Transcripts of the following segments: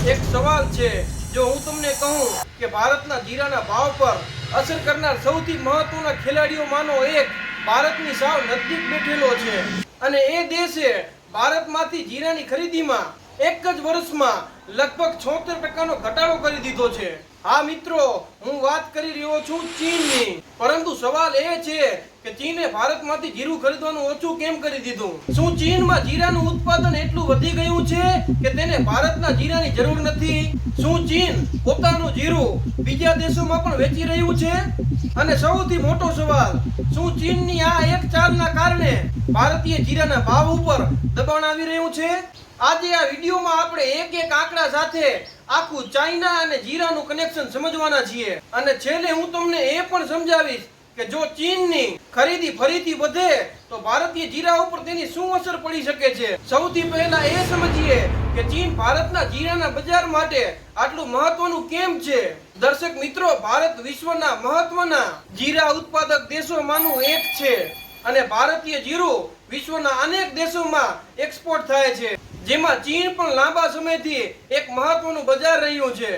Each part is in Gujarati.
એક સવાલ છે, જો હું તમને કહું કે ભારતના જીરાના ભાવ પર અસર કરનાર સૌથી મહત્વના ખેલાડીઓમાંનો એક ભારતની સાવ નજીક બેઠેલો છે અને એ દેશે ભારતમાંથી જીરાની ખરીદીમાં એક જ વર્ષમાં લગભગ 76% ઘટાડો કરી દીધો છે. હા મિત્રો, હું વાત કરી રહ્યો છું ચીનની. પરંતુ સવાલ એ છે કે ચીને ભારતમાંથી જીરું ખરીદવાનું ઓછું કેમ કરી દીધું? શું ચીનમાં જીરાનું ઉત્પાદન એટલું વધી ગયું છે કે તેને ભારતના જીરાની જરૂર નથી? શું ચીન પોતાનું જીરું બીજા દેશોમાં પણ વેચી રહ્યું છે? અને સૌથી મોટો સવાલ, શું ચીનની આ એક ચાલના કારણે ભારતીય જીરાના ભાવ ઉપર દબાણ આવી રહ્યું છે? આજે આ વિડીયોમાં આપણે એક એક આંકડા સાથે આખું ચાઇના અને જીરાનું કનેક્શન સમજવાના છીએ અને છેલ્લે હું તમને એ પણ સમજાવીશ કે જો ચીનની ખરીદી ફરીથી વધે તો ભારતીય જીરા ઉપર તેની શું અસર પડી શકે છે. સૌથી પહેલા એ સમજીએ કે ચીન ભારતના જીરાના બજાર માટે આટલું મહત્વનું કેમ છે. દર્શક મિત્રો, ભારત વિશ્વના મહત્વના જીરા ઉત્પાદક દેશોમાંનું એક છે અને ભારતીય જીરું વિશ્વના અનેક દેશોમાં એક્સપોર્ટ થાય છે, જેમાં ચીન પણ લાંબા સમયથી એક મહત્વનું બજાર રહ્યું છે.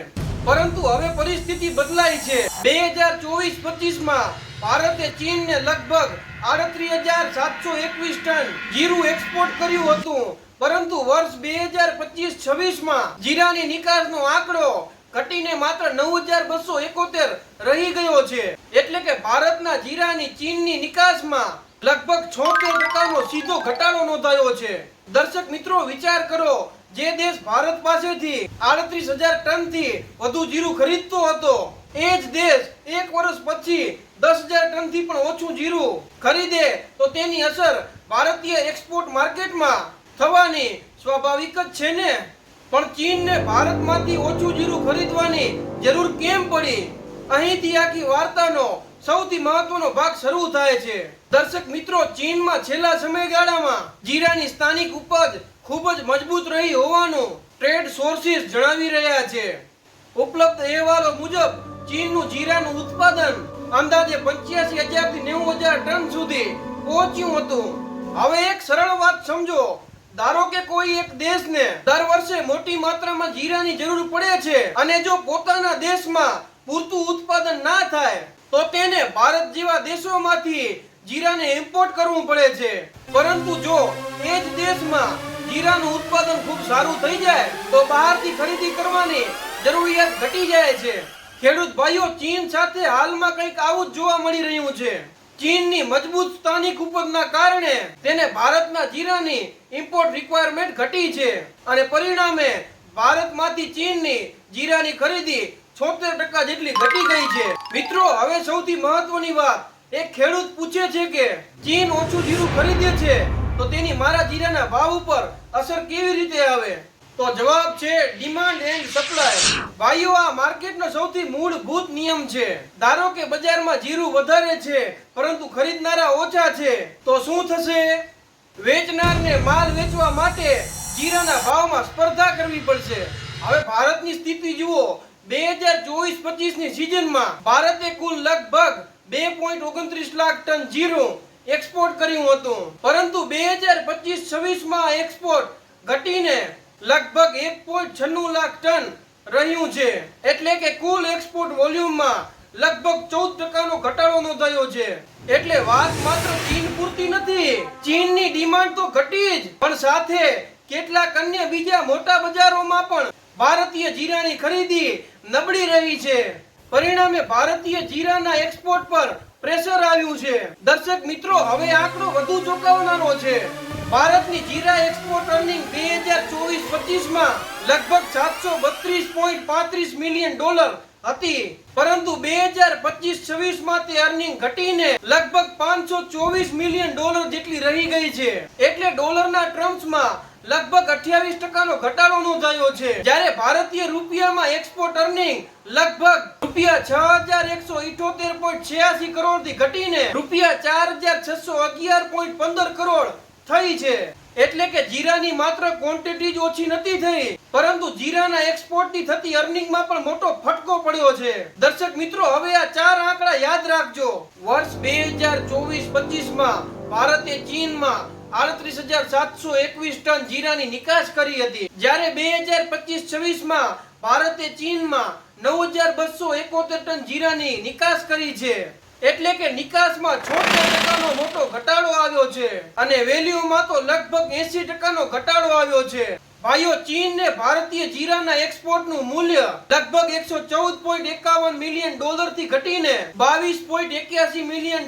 પરંતુ હવે પરિસ્થિતિ બદલાઈ છે. 2024-25 માં ભારતે ચીનને લગભગ 38,721 ટન જીરું એક્સપોર્ટ કર્યું હતું. પરંતુ વર્ષ 2025-26 માં જીરાની નિકાસનો આંકડો ઘટીને માત્ર 9,271 રહી ગયો છે. એટલે કે ભારતના જીરાની ચીનની નિકાસમાં લગભગ 76% સીધો ઘટાડો નોંધાયો છે. દર્શક મિત્રો, વિચાર કરો, જે દેશ ભારત પાસેથી 38,000 ટનથી વધુ જીરું ખરીદતો હતો, એ જ દેશ એક વર્ષ પછી 10,000 ટનથી પણ ઓછું જીરું ખરીદે તો તેની અસર ભારતીય એક્સપોર્ટ માર્કેટમાં થવાની સ્વાભાવિક જ છે ને. પણ ચીનને ભારતમાંથી ઓછું જીરું ખરીદવાની જરૂર કેમ પડી? અહીંથી આખી વાર્તાનો સૌથી મહત્વનો ભાગ શરૂ થાય છે. દર્શક મિત્રો, ચીનમાં છેલ્લા સમયગાળામાં જીરાની સ્થાનિક ઉપજ ખૂબ જ મજબૂત રહી હોવાનું ટ્રેડ સોર્સિસ જણાવી રહ્યા છે. ઉપલબ્ધ અહેવાલો મુજબ ચીનનું જીરાનું ઉત્પાદન અંદાજે 85,000 થી 90,000 ટન સુધી પહોંચ્યું હતું. હવે એક સરળ વાત સમજો. ધારો કે કોઈ એક દેશને દર વર્ષે મોટી માત્રામાં જીરાની જરૂર પડે છે અને જો પોતાના દેશમાં પૂરતું ઉત્પાદન ના થાય તો તેને ભારત જેવા દેશોમાંથી જીરાને ઇમ્પોર્ટ કરવું પડે છે. પરંતુ જો એ જ દેશમાં જીરાનું ઉત્પાદન ખૂબ સારું થઈ જાય તો બહારથી ખરીદી કરવાની જરૂરિયાત ઘટી જાય છે. ખેડૂત ભાઈઓ, ચીન સાથે હાલમાં કંઈક આવું જ જોવા મળી રહ્યું છે. ચીનની મજબૂત સ્થાનિક ઉપજના કારણે તેને ભારતના જીરાની ઇમ્પોર્ટ રિક્વાયરમેન્ટ ઘટી છે અને પરિણામે ભારતમાંથી ચીનની જીરાની ખરીદી 76% જેટલી ઘટી ગઈ છે. મિત્રો, હવે સૌથી મહત્વની વાત, એક ખેડૂત પૂછે છે કે ચીન ઓછું જીરું ખરીદે છે તો તેની મારા જીરાના ભાવ ઉપર અસર કેવી રીતે આવે? તો જવાબ છે ડિમાન્ડ એન્ડ સપ્લાય. ભાઈઓ, આ માર્કેટનો સૌથી મૂળભૂત નિયમ છે. ધારો કે બજારમાં જીરું વધારે છે પરંતુ ખરીદનારા ઓછા છે તો શું થશે? વેચનારને માલ વેચવા માટે જીરાના ભાવમાં સ્પર્ધા કરવી પડશે. હવે ભારતની સ્થિતિ જુઓ. 2024-25 ની સિઝનમાં ભારતે કુલ લગભગ 2.29 લાખ ટન જીરું એક્સપોર્ટ કર્યું હતું. પરંતુ 2025-26 માં એક્સપોર્ટ ઘટીને લગભગ 1.96 લાખ ટન રહ્યું છે. એટલે કે કુલ એક્સપોર્ટ વોલ્યુમમાં લગભગ 14% ઘટાડો નોંધાયો છે. એટલે વાત માત્ર ચીન પૂરતી નથી. ચીનની ડિમાન્ડ તો ઘટી જ, પણ સાથે કેટલાક અન્ય બીજા મોટા બજારોમાં પણ ભારતીય જીરાની ખરીદી નબળી રહી છે. પરિણામે ભારતીય જીરાના એક્સપોર્ટ પર પ્રેશર આવ્યું છે. દર્શક મિત્રો, હવે આંકડો વધુ ચોંકાવનારો છે. ભારતની જીરા એક્સપોર્ટ અર્નિંગ 2024-25 માં લગભગ $732.35 મિલિયન હતી. પરંતુ 2025-26 માં તે અર્નિંગ ઘટીને લગભગ $524 મિલિયન જેટલી રહી ગઈ છે. એટલે ડોલરના ટર્મ્સમાં લગભગ 28% ઘટાડો નોંધાયો છે. જ્યારે ભારતીય રૂપિયામાં એક્સપોર્ટ અર્નિંગ લગભગ ₹6,178.86 કરોડથી ઘટીને ₹4,611.15 કરોડ થઈ છે. એટલે કે જીરાની માત્ર ક્વોન્ટિટી જ ઓછી નથી થઈ, પરંતુ જીરાના એક્સપોર્ટથી થતી અર્નિંગમાં પણ મોટો ફટકો પડ્યો છે. દર્શક મિત્રો, હવે આ ચાર આંકડા યાદ રાખજો. વર્ષ 2024-25 માં ભારતે ચીનમાં 38,721 ટન જીરાની નિકાસ કરી હતી, જ્યારે 2025-26 માં ભારતે ચીનમાં 9,271 ટન જીરાની નિકાસ કરી છે. એટલે કે નિકાસમાં 76% મોટો ઘટાડો આવ્યો છે અને વેલ્યુમાં તો લગભગ 80% ઘટાડો આવ્યો છે. ભાઈઓ, ચીનને ભારતીય જીરાના એક્સપોર્ટનું મૂલ્ય લગભગ $114.51 મિલિયન થી ઘટીને $22.81 મિલિયન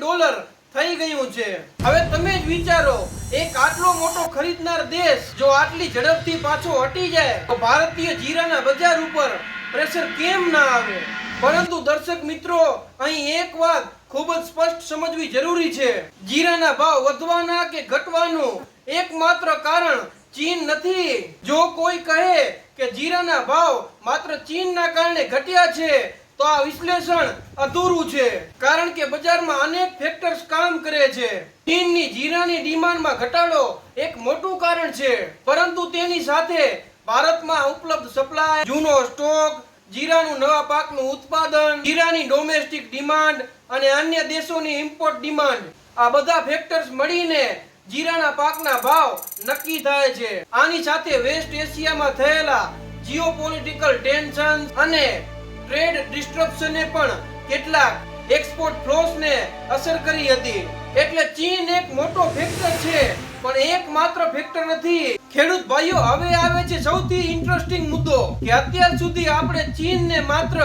થઈ ગયું છે. હવે તમે જ વિચારો, એક આટલો મોટો ખરીદનાર દેશ જો આટલી ઝડપથી પાછો હટી જાય તો ભારતીય જીરાના બજાર ઉપર પ્રેશર કેમ ના આવે? પરંતુ દર્શક મિત્રો, અહીં એક વાત ખૂબ જ સ્પષ્ટ સમજવી જરૂરી છે. જીરાના ભાવ વધવાના કે ઘટવાનું એકમાત્ર કારણ ચીન નથી. જો કોઈ કહે કે જીરાના ભાવ માત્ર ચીનના કારણે ઘટ્યા છે તો આ વિશ્લેષણ અધૂરું છે, કારણ કે બજારમાં અનેક ફેક્ટર્સ કામ કરે છે. ચીનની જીરાની ડિમાન્ડમાં ઘટાડો એક મોટું કારણ છે, પરંતુ તેની સાથે ભારતમાં ઉપલબ્ધ સપ્લાય, જૂનો સ્ટોક, જીરાનું નવા પાકનું ઉત્પાદન, જીરાની ડોમેસ્ટિક ડિમાન્ડ અને અન્ય દેશોની ઇમ્પોર્ટ ડિમાન્ડ, આ બધા ફેક્ટર્સ મળીને જીરાના પાકના ભાવ નક્કી થાય છે. આની સાથે વેસ્ટ એશિયામાં થયેલા જીઓપોલિટિકલ ટેન્શન અને ટ્રેડ ડિસ્ટ્રપ્શને પણ કેટલાક એક્સપોર્ટ ફ્લોસને અસર કરી હતી. એટલે ચીન એક મોટો ફેક્ટર છે, પણ એકમાત્ર ફેક્ટર નથી. ખેડૂત ભાઈઓ, હવે આવે છે સૌથી ઇન્ટરેસ્ટિંગ મુદ્દો કે અત્યાર સુધી આપણે ચીનને માત્ર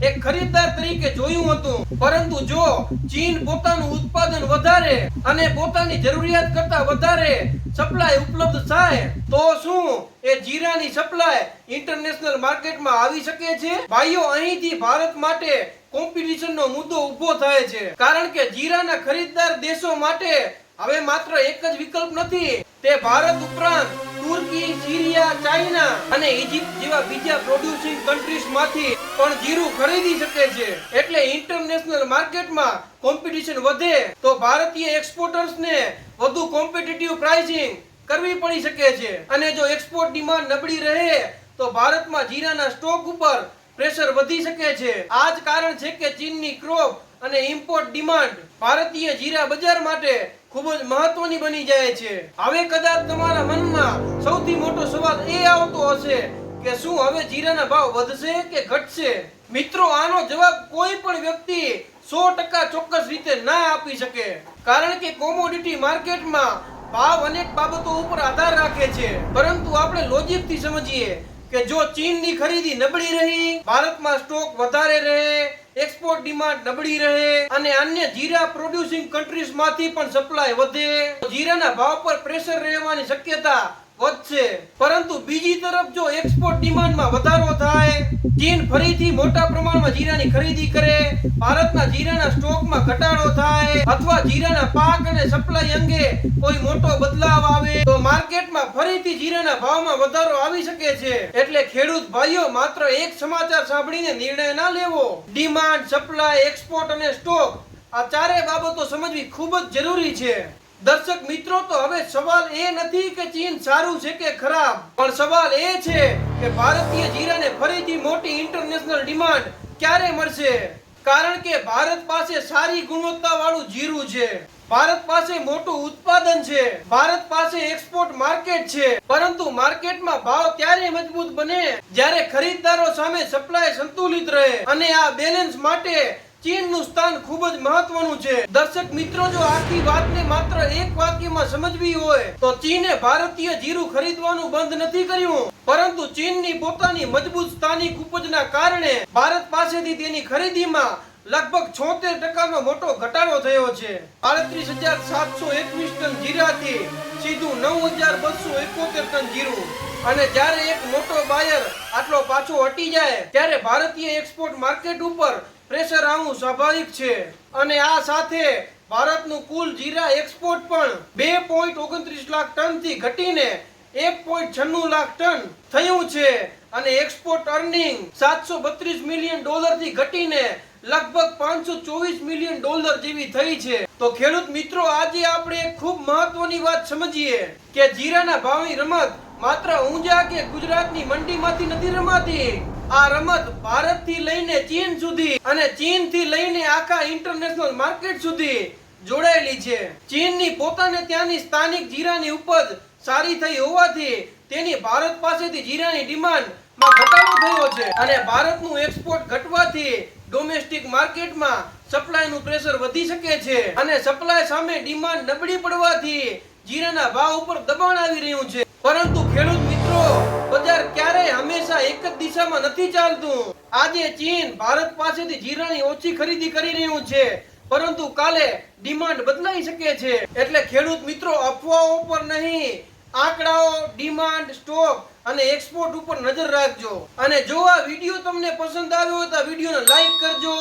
એક ખરીદદાર તરીકે જોયું હતું, પરંતુ જો ચીન પોતાનું ઉત્પાદન વધારે અને પોતાની જરૂરિયાત કરતા વધારે સપ્લાય ઉપલબ્ધ થાય તો શું એ જીરાની સપ્લાય ઇન્ટરનેશનલ માર્કેટમાં આવી શકે છે? ભાઈઓ, અહીંથી ભારત માટે કોમ્પિટિશનનો મુદ્દો ઊભો થાય છે, કારણ કે જીરાના ખરીદદાર દેશો માટે હવે માત્ર એક જ વિકલ્પ નથી. તે ભારત ઉપરાંત તુર્કી, સિરિયા, ચાઇના અને ઇજિપ્ત જેવા બીજા પ્રોડ્યુસિંગ કન્ટ્રીઝમાંથી પણ જીરું ખરીદી શકે છે. એટલે ઇન્ટરનેશનલ માર્કેટમાં કોમ્પિટિશન વધે તો ભારતીય એક્સપોર્ટર્સને વધુ કોમ્પિટિટિવ પ્રાઇસિંગ કરવી પડી શકે છે, અને જો એક્સપોર્ટ ડિમાન્ડ નબળી રહે તો ભારતમાં જીરાના સ્ટોક ઉપર પ્રેશર વધી શકે છે. આ જ કારણ છે કે ચીનની ક્રોપ અને ઇમ્પોર્ટ ડિમાન્ડ ભારતીય જીરા બજાર માટે ખૂબ જ મહત્વની બની જાય છે. હવે કદાચ તમારા મનમાં સૌથી મોટો સવાલ એ આવતો હશે કે શું હવે જીરાના ભાવ વધશે કે ઘટશે? મિત્રો, આનો જવાબ કોઈ પણ વ્યક્તિ 100% ચોક્કસ રીતે ના આપી શકે, કારણ કે કોમોડિટી માર્કેટમાં ભાવ અનેક બાબતો ઉપર આધાર રાખે છે. પરંતુ આપણે લોજિકથી સમજીએ કે જો ચીનની ખરીદી નબળી રહી, ભારતમાં સ્ટોક વધારે રહે, એક્સપોર્ટ ડિમાન્ડ નબળી રહે અને અન્ય જીરા પ્રોડ્યુસિંગ કન્ટ્રીઝમાંથી પણ સપ્લાય વધે, જીરાના ભાવ પર પ્રેશર રહેવાની શક્યતા વધશે. પરંતુ બીજી તરફ જો એક્સપોર્ટ ડિમાન્ડમાં વધારો થાય, ચીન ફરીથી મોટા પ્રમાણમાં જીરાની ખરીદી કરે, ભારતના જીરાના સ્ટોકમાં ઘટાડો થાય અથવા જીરાના પાક અને સપ્લાય અંગે કોઈ મોટો બદલાવ આવે તો માર્કેટમાં ફરીથી જીરાના ભાવમાં વધારો આવી શકે છે. એટલે ખેડૂત ભાઈઓ, માત્ર એક સમાચાર સાંભળીને નિર્ણય ના લેવો. ડિમાન્ડ, સપ્લાય, એક્સપોર્ટ અને સ્ટોક, આ ચારે બાબતો સમજવી ખૂબ જ જરૂરી છે. દર્શક મિત્રો, તો હવે સવાલ એ નથી કે ચીન સારું છે કે ખરાબ, પણ સવાલ એ છે કે ભારતીય જીરાને ફરીથી મોટી ઇન્ટરનેશનલ ડિમાન્ડ ક્યારે મળશે? કારણ કે ભારત પાસે સારી ગુણવત્તા વાળું જીરું છે, ભારત પાસે મોટું ઉત્પાદન છે, ભારત પાસે એક્સપોર્ટ માર્કેટ છે, પરંતુ માર્કેટમાં ભાવ ત્યારે મજબૂત બને જ્યારે ખરીદદારો સામે સપ્લાય સંતુલિત રહે, અને આ બેલેન્સ માટે ચીનનું સ્થાન ખૂબ જ મહત્વનું છે. દર્શક મિત્રો, જો આખી વાતને માત્ર એક વાક્યમાં સમજવી હોય તો ચીને ભારતીય જીરું ખરીદવાનું બંધ નથી કર્યું, પરંતુ ચીનની પોતાની મજબૂત સ્થાનિક ઉપજના કારણે ભારત પાસેથી તેની ખરીદીમાં લગભગ 76% મોટો ઘટાડો થયો છે. 38,721 ટન જીરાથી સીધું 9,271 ટન જીરું. અને જ્યારે એક મોટો બાયર આટલો પાછો હટી જાય ત્યારે ભારતીય એક્સપોર્ટ માર્કેટ ઉપર પ્રેશર આવવું સ્વાભાવિક છે. અને આ સાથે ભારતનું કુલ જીરા એક્સપોર્ટ પણ 2.29 લાખ ટનથી ઘટીને 1.96 લાખ ટન થયું છે, અને એક્સપોર્ટ અર્નિંગ $732 મિલિયન થી ઘટીને લગભગ $524 મિલિયન જેવી થઈ છે. તો ખેડૂત મિત્રો, આજે આપણે એક ખૂબ મહત્વની વાત સમજીએ કે જીરાના ભાવની રમત માત્ર ઊંઝા કે ગુજરાતની મંડીમાંથી નથી રમાતી. આ રમત ભારતથી લઈને ચીન સુધી અને ચીનથી લઈને આખા ઇન્ટરનેશનલ માર્કેટ સુધી જોડાયેલી છે. ચીનની પોતાને ત્યાંની સ્થાનિક જીરાની ઉપજ સારી થઈ હોવાથી તેની ભારત પાસેથી જીરાની ડિમાન્ડમાં ઘટાડો થયો છે અને ભારતનું એક્સપોર્ટ ઘટવાથી ડોમેસ્ટિક માર્કેટમાં સપ્લાયનું પ્રેશર વધી શકે છે અને સપ્લાય સામે ડિમાન્ડ નબળી પડવાથી જીરાના ભાવ ઉપર દબાણ આવી રહ્યું છે. પરંતુ ખેડૂત મિત્રો, બજાર ક્યારેય હંમેશા એક જ દિશામાં નથી ચાલતું. આજે ચીન ભારત પાસેથી જીરાની ઓછી ખરીદી કરી રહ્યું છે, પરંતુ કાલે ડિમાન્ડ બદલાઈ શકે છે. એટલે ખેડૂત મિત્રો, અફવાઓ પર નહીં, આંકડાઓ, ડિમાન્ડ, સ્ટોક અને એક્સપોર્ટ ઉપર નજર રાખજો. અને જો આ વિડીયો તમને પસંદ આવ્યો હોય તો આ વિડીયોને લાઈક કરજો,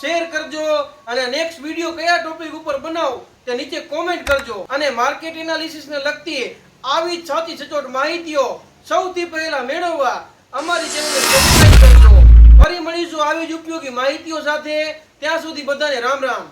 શેર કરજો અને નેક્સ્ટ વિડીયો કયા ટોપિક ઉપર બનાવું તે નીચે કોમેન્ટ કરજો. અને માર્કેટ એનાલિસિસને લગતી આવી જ સાચી સચોટ માહિતીઓ સૌથી પહેલા મેળવવા અમારી ચેનલને સબસ્ક્રાઇબ કરજો. ફરી મળીશું આવી જ ઉપયોગી માહિતીઓ સાથે. ત્યાં સુધી બધાને રામ રામ.